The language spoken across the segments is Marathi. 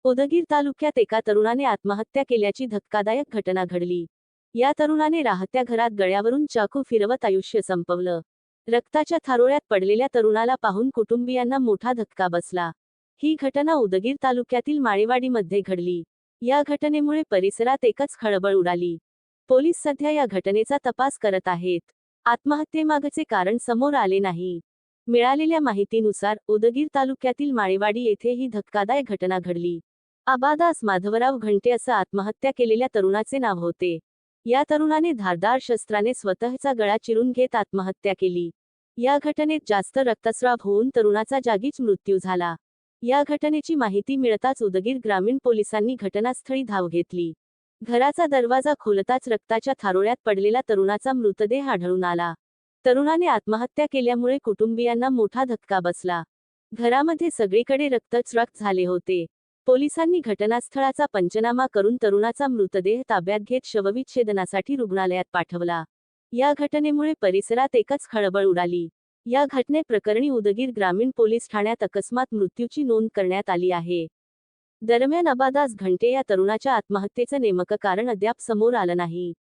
उदगीर तालुक्यात एका तरुणाने आत्महत्या केल्याची धक्कादायक घटना घडली। या तरुणाने राहत्या घरात गळ्यावरून चाकू फिरवत आयुष्य संपवलं। रक्ताच्या थारोळ्यात पडलेल्या तरुणाला पाहून कुटुंबियांना मोठा धक्का बसला। ही घटना उदगीर तालुक्यातील माळेवाडीमध्ये घडली। या घटनेमुळे परिसरात एकच खळबळ उडाली। पोलीस सध्या या घटनेचा तपास करत आहेत। आत्महत्येमागचे कारण समोर आले नाही। मिळालेल्या माहितीनुसार उदगीर तालुक्यातील माळेवाडी येथे ही धक्कादायक घटना घडली। आबादास माधवराव घंटे असं आत्महत्या केलेल्या तरुणाचे नाव होते। या तरुणाने धारदार शस्त्राने स्वतःचा गळा चिरून घेत आत्महत्या केली। या घटनेत जास्त रक्तस्राव होऊन तरुणाचा जागीच मृत्यू झाला। या घटनेची माहिती मिळताच उदगीर ग्रामीण पोलिसांनी घटनास्थळी धाव घेतली। घराचा दरवाजा खोलताच रक्ताच्या थारोळ्यात पडलेला तरुणाचा मृतदेह आढळून आला। तरुणाने आत्महत्या केल्यामुळे कुटुंबियांना मोठा धक्का बसला। घरामध्ये सगळीकडे रक्तस्राव झाले होते। पोलिसांनी घटनास्थळाचा पंचनामा करून तरुणाचा मृतदेह ताब्यात घेत शवविच्छेदनासाठी रुग्णालयात पाठवला। या घटनेमुळे परिसरात एकच खळबळ उडाली। या घटनेप्रकरणी उदगीर ग्रामीण पोलीस ठाण्यात अकस्मात मृत्यूची नोंद करण्यात आली आहे। दरम्यान आबादास घंटे या तरुणाच्या आत्महत्येचं नेमकं कारण अद्याप समोर आलं नाही।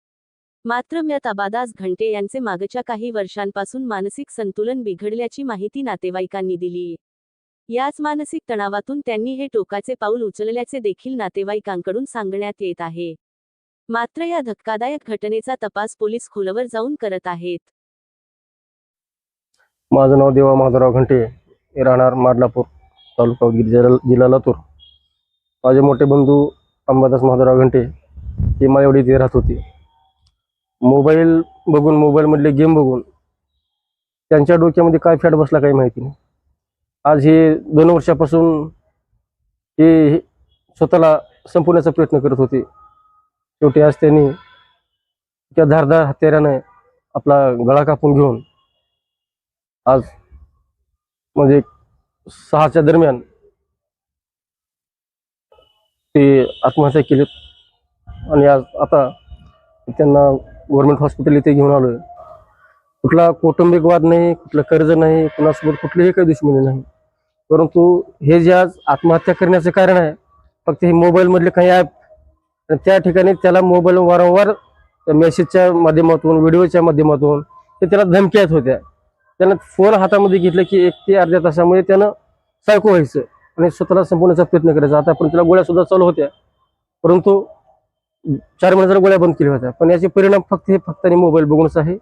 मात्र मृत आबादास घंटे यांचे मागच्या काही वर्षांपासून मानसिक संतुलन बिघडल्याची माहिती नातेवाईकांनी दिली। याच मानसिक तणावातून त्यांनी हे टोकाचे पाऊल उचलल्याचे देखील नातेवाईकांकडून सांगण्यात येत आहे। मात्र या धक्कादायक घटनेचा तपास पोलीस खोलवर जाऊन करत आहेत। माझं नाव देवा माधवराव घंटे, राहणार माडलापूर, तालुका उदगीर, जिल्हा लातूर। माझे मोठे बंधू अंबादास माधवराव घंटे हे माळेवाडीत राहत होते। मोबाईल बघून, मोबाईलमधले गेम बघून त्यांच्या डोक्यामध्ये काय फॅट बसला काही माहिती नाही। आज हे 2 वर्षापासून हे स्वतःला संपवण्याचा प्रयत्न करत होते। शेवटी आज त्यांनी त्या धारदार हत्याराने आपला गळा कापून घेऊन आज म्हणजे 6च्या दरम्यान ते आत्महत्या केलीत। आणि आज आता त्यांना गव्हर्नमेंट हॉस्पिटल इथे घेऊन आलोय। कुठला कौटुंबिक वाद नाही, कुठलं कर्ज नाही, कुणासोबत कुठलीही काही दुश्मनी नाही। परंतु हे जे आज आत्महत्या करण्याचं कारण आहे फक्त हे मोबाईल मधले काही ॲप, त्या ठिकाणी त्याला मोबाईल वारंवार मेसेजच्या माध्यमातून, व्हिडिओच्या माध्यमातून ते त्याला धमक्या येत होत्या। त्यानं फोन हातामध्ये घेतलं की 1 ते अर्ध्या तासामध्ये त्यानं सायको व्हायचं आणि स्वतःला संपवण्याचा प्रयत्न करायचा। आतापर्यंत त्याला गोळ्या सुद्धा चालू होत्या, परंतु 4 महिन्याच्या गोळ्या बंद केल्या होत्या। पण याचे परिणाम फक्त आणि मोबाईल बघूनच आहे।